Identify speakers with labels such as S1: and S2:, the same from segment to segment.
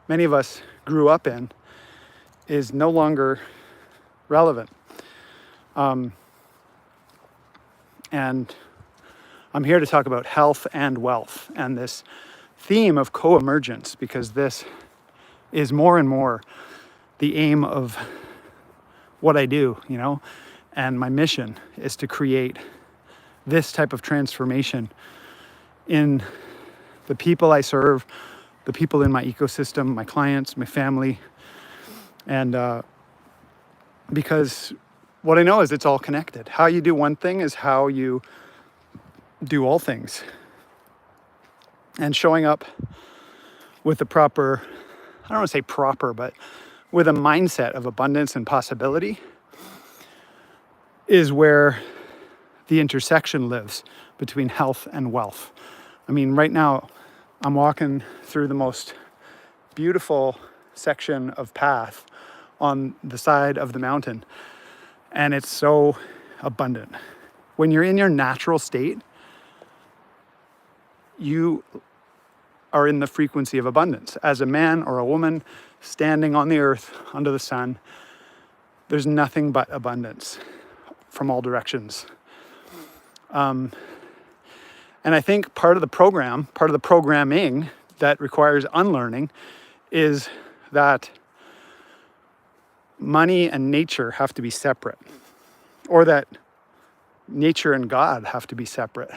S1: many of us grew up in is no longer relevant. And I'm here to talk about health and wealth and this theme of co-emergence, because this is more and more the aim of what I do, and my mission is to create this type of transformation in the people I serve, the people in my ecosystem, my clients, my family. And because what I know is it's all connected. How you do one thing is how you do all things. And showing up with the proper, I don't want to say proper, but with a mindset of abundance and possibility is where the intersection lives between health and wealth. I mean, right now I'm walking through the most beautiful section of path on the side of the mountain, and it's so abundant. When you're in your natural state, you are in the frequency of abundance. As a man or a woman standing on the earth under the sun, there's nothing but abundance from all directions. And I think part of the programming that requires unlearning is that money and nature have to be separate, or that nature and God have to be separate,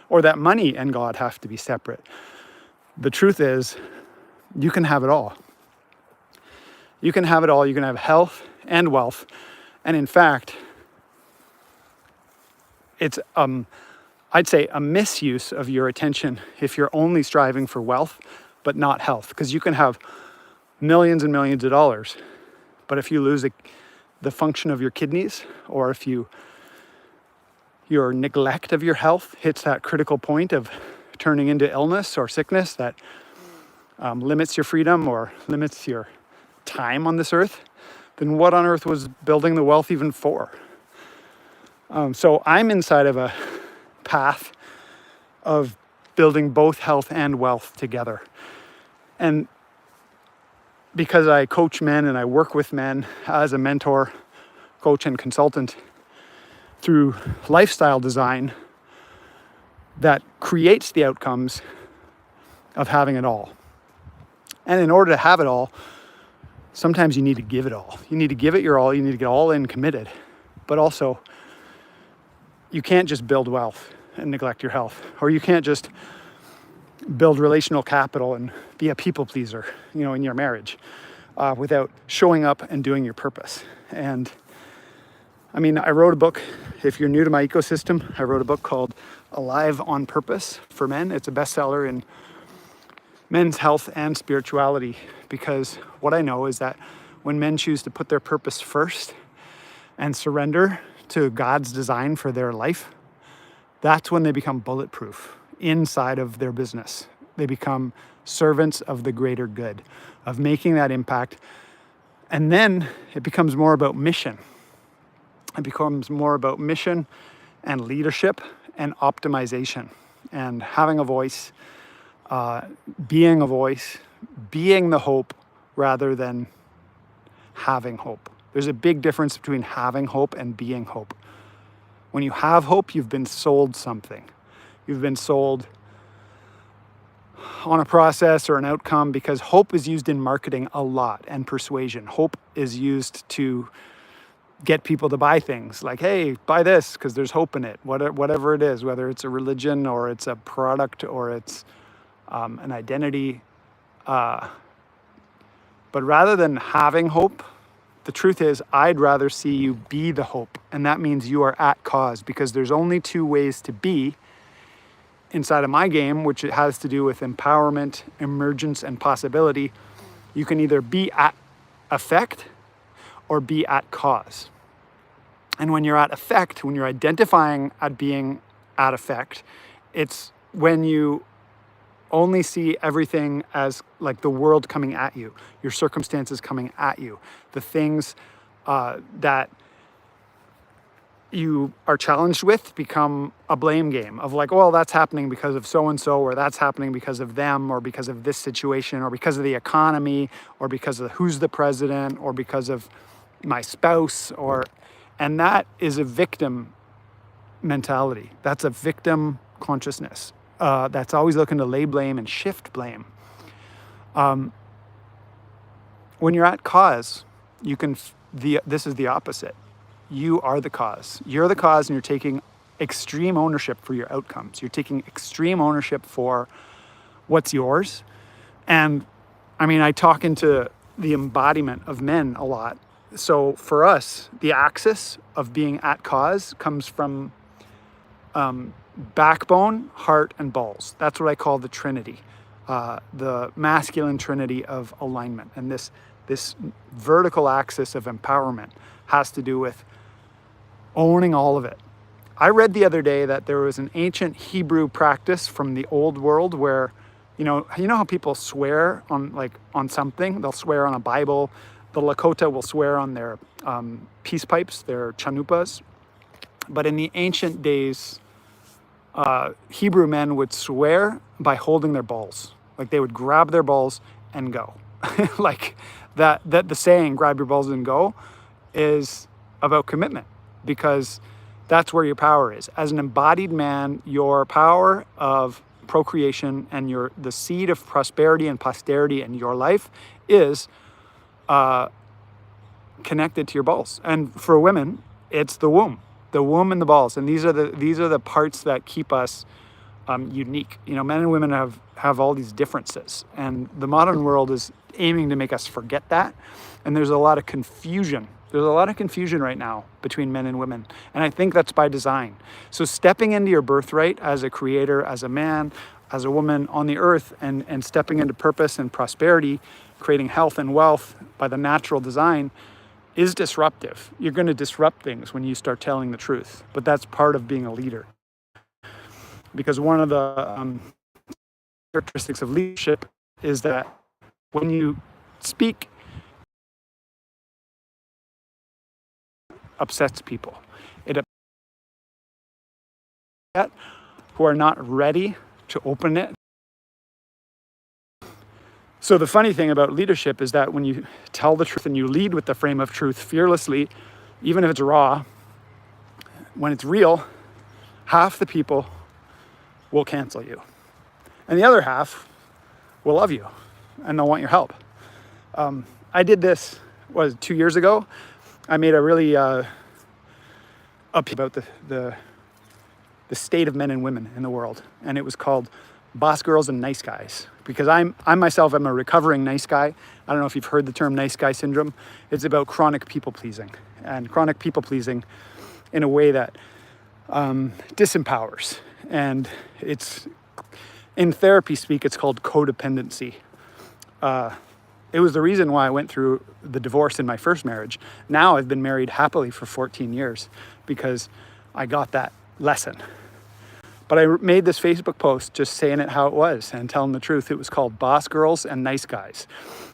S1: or that money and God have to be separate. The truth is, you can have it all. You can have it all. You can have health and wealth. And in fact, it's I'd say a misuse of your attention if you're only striving for wealth but not health, because you can have millions and millions of dollars, but if you lose the function of your kidneys, or if your neglect of your health hits that critical point of turning into illness or sickness that limits your freedom or limits your time on this earth, then what on earth was building the wealth even for? So I'm inside of a path of building both health and wealth together. And because I coach men and I work with men as a mentor, coach, and consultant through lifestyle design that creates the outcomes of having it all. And in order to have it all, sometimes you need to give it all. You need to give it your all. You need to get all in, committed. But also, you can't just build wealth and neglect your health, or you can't just build relational capital and be a people pleaser, in your marriage, without showing up and doing your purpose. And I mean, I wrote a book. If you're new to my ecosystem, I wrote a book called Alive on Purpose for Men. It's a bestseller in men's health and spirituality, because what I know is that when men choose to put their purpose first and surrender to God's design for their life, that's when they become bulletproof inside of their business. They become servants of the greater good, of making that impact. And then it becomes more about mission. It becomes more about mission and leadership and optimization and having a voice, being the hope rather than having hope. There's a big difference between having hope and being hope. When you have hope, you've been sold something. You've been sold on a process or an outcome, because hope is used in marketing a lot, and persuasion. Hope is used to get people to buy things like, hey, buy this because there's hope in it, whatever it is, whether it's a religion or it's a product or it's an identity. But rather than having hope, the truth is, I'd rather see you be the hope. And that means you are at cause, because there's only two ways to be inside of my game, which it has to do with empowerment, emergence, and possibility. You can either be at effect or be at cause. And when you're at effect, when you're identifying at being at effect, it's when you only see everything as like the world coming at you, your circumstances coming at you, the things that you are challenged with become a blame game of like, well, that's happening because of so and so, or that's happening because of them, or because of this situation, or because of the economy, or because of who's the president, or because of my spouse, and that is a victim mentality. That's a victim consciousness. That's always looking to lay blame and shift blame. When you're at cause, this is the opposite. You are the cause. You're the cause, and you're taking extreme ownership for your outcomes. You're taking extreme ownership for what's yours. And I mean, I talk into the embodiment of men a lot. So for us, the axis of being at cause comes from backbone, heart, and balls. That's what I call the trinity, the masculine trinity of alignment. And this vertical axis of empowerment has to do with owning all of it. I read the other day that there was an ancient Hebrew practice from the old world where, you know how people swear on something? They'll swear on a Bible. The Lakota will swear on their peace pipes, their chanupas. But in the ancient days, Hebrew men would swear by holding their balls. Like they would grab their balls and go. Like that the saying, grab your balls and go, is about commitment, because that's where your power is. As an embodied man, your power of procreation and the seed of prosperity and posterity in your life is connected to your balls. And for women, it's the womb and the balls. And these are the parts that keep us unique. Men and women have all these differences, and the modern world is aiming to make us forget that. And there's a lot of confusion. There's a lot of confusion right now between men and women. And I think that's by design. So stepping into your birthright as a creator, as a man, as a woman on the earth, and stepping into purpose and prosperity, creating health and wealth by the natural design, is disruptive. You're going to disrupt things when you start telling the truth. But that's part of being a leader. Because one of the characteristics of leadership is that when you speak, upsets people. It upsets who are not ready to open it. So the funny thing about leadership is that when you tell the truth and you lead with the frame of truth fearlessly, even if it's raw, when it's real, half the people will cancel you. And the other half will love you and they'll want your help. I did this, 2 years ago. I made a really up about the state of men and women in the world, and it was called Boss Girls and Nice Guys, because I myself am a recovering nice guy. I don't know if you've heard the term nice guy syndrome. It's about chronic people pleasing, and chronic people pleasing in a way that disempowers, and it's in therapy speak. It's called codependency. It was the reason why I went through the divorce in my first marriage. Now I've been married happily for 14 years because I got that lesson. But I made this Facebook post just saying it how it was and telling the truth. It was called Boss Girls and Nice Guys,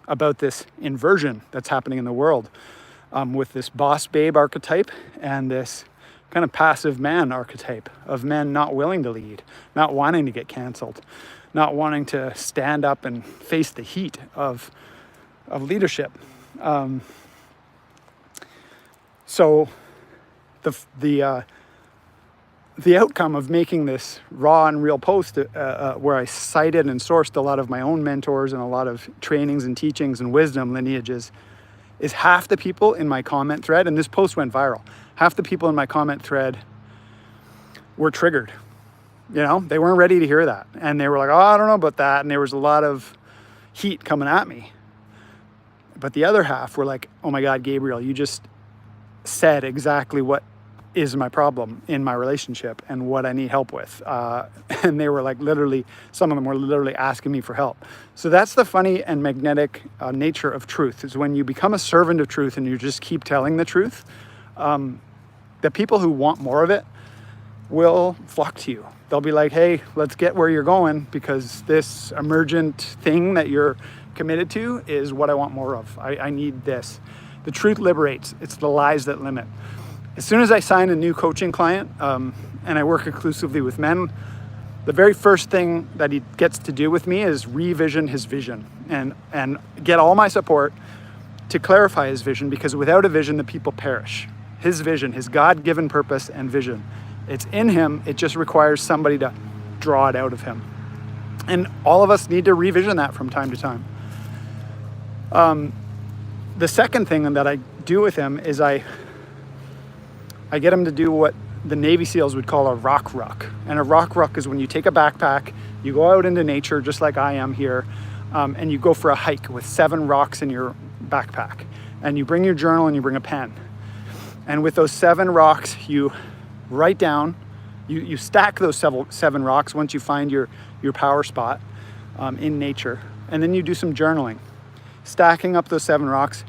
S1: about this inversion that's happening in the world with this boss babe archetype and this kind of passive man archetype of men not willing to lead, not wanting to get canceled, not wanting to stand up and face the heat of leadership. So the outcome of making this raw and real post where I cited and sourced a lot of my own mentors and a lot of trainings and teachings and wisdom lineages is half the people in my comment thread, and this post went viral, half the people in my comment thread were triggered. They weren't ready to hear that. And they were like, oh, I don't know about that. And there was a lot of heat coming at me. But the other half were like, oh my God, Gabriel, you just said exactly what is my problem in my relationship and what I need help with. And they were like, literally, some of them were literally asking me for help. So that's the funny and magnetic nature of truth, is when you become a servant of truth and you just keep telling the truth, the people who want more of it will flock to you. They'll be like, hey, let's get where you're going, because this emergent thing that you're committed to is what I want more of. I need this. The truth liberates. It's the lies that limit. As soon as I sign a new coaching client, and I work exclusively with men, the very first thing that he gets to do with me is revision his vision and get all my support to clarify his vision, because without a vision, the people perish. His vision, his God-given purpose and vision, it's in him. It just requires somebody to draw it out of him. And all of us need to revision that from time to time. The second thing that I do with him is I get him to do what the Navy SEALs would call a rock ruck. And a rock ruck is when you take a backpack, you go out into nature just like I am here, and you go for a hike with 7 rocks in your backpack. And you bring your journal and you bring a pen. And with those 7 rocks, you write down, you stack those 7 rocks once you find your power spot in nature. And then you do some journaling. Stacking up those 7 rocks,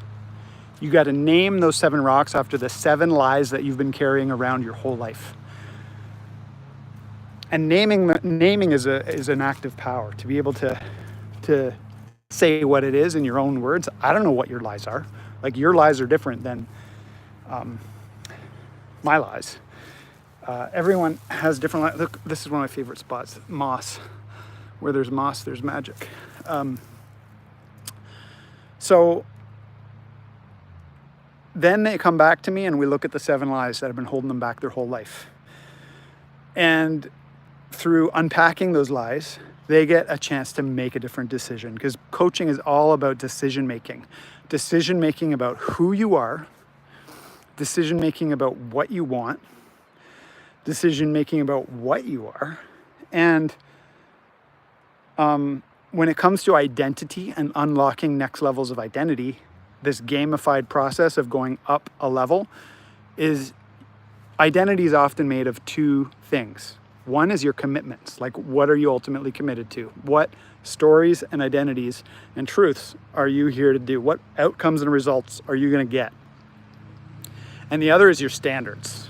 S1: you got to name those 7 rocks after the 7 lies that you've been carrying around your whole life. And naming is an act of power, to be able to say what it is in your own words. I don't know what your lies are. Like, your lies are different than my lies. Everyone has different lies. Look, this is one of my favorite spots, moss. Where there's moss, there's magic. So then they come back to me and we look at the 7 lies that have been holding them back their whole life. And through unpacking those lies, they get a chance to make a different decision, because coaching is all about decision making. Decision making about who you are, decision making about what you want, decision making about what you are. And when it comes to identity and unlocking next levels of identity, this gamified process of going up a level is identity is often made of 2 things. One is your commitments, like what are you ultimately committed to? What stories and identities and truths are you here to do? What outcomes and results are you going to get? And the other is your standards.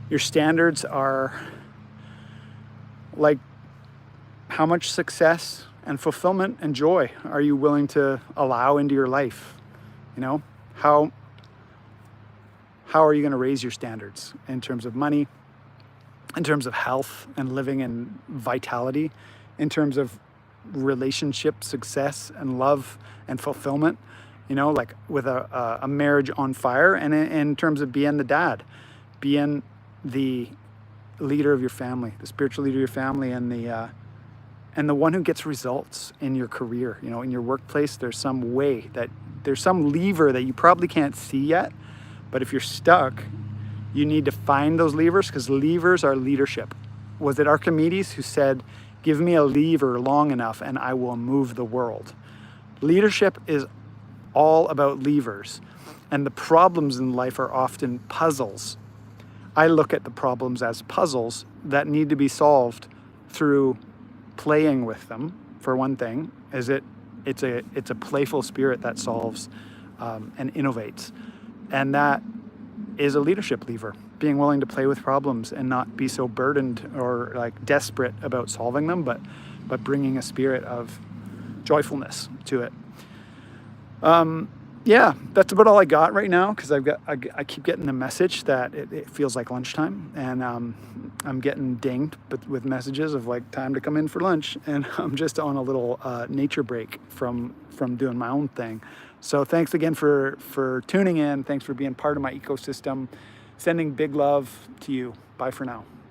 S1: Your standards are like, how much success and fulfillment and joy are you willing to allow into your life? You know, how are you going to raise your standards in terms of money, in terms of health and living in vitality, in terms of relationship success and love and fulfillment, you know, like with a marriage on fire, and in terms of being the dad, being the leader of your family, the spiritual leader of your family, and the one who gets results in your career. You know, in your workplace, there's some lever that you probably can't see yet, but if you're stuck, you need to find those levers, because levers are leadership. Was it Archimedes who said, "Give me a lever long enough and I will move the world"? Leadership is all about levers, and the problems in life are often puzzles. I look at the problems as puzzles that need to be solved through playing with them. For one thing, it's a playful spirit that solves and innovates, and that is a leadership lever. Being willing to play with problems and not be so burdened or like desperate about solving them, but bringing a spirit of joyfulness to it. Yeah, that's about all I got right now, because I keep getting the message that it feels like lunchtime, and I'm getting dinged with messages of like time to come in for lunch, and I'm just on a little nature break from doing my own thing. So thanks again for tuning in. Thanks for being part of my ecosystem. Sending big love to you. Bye for now.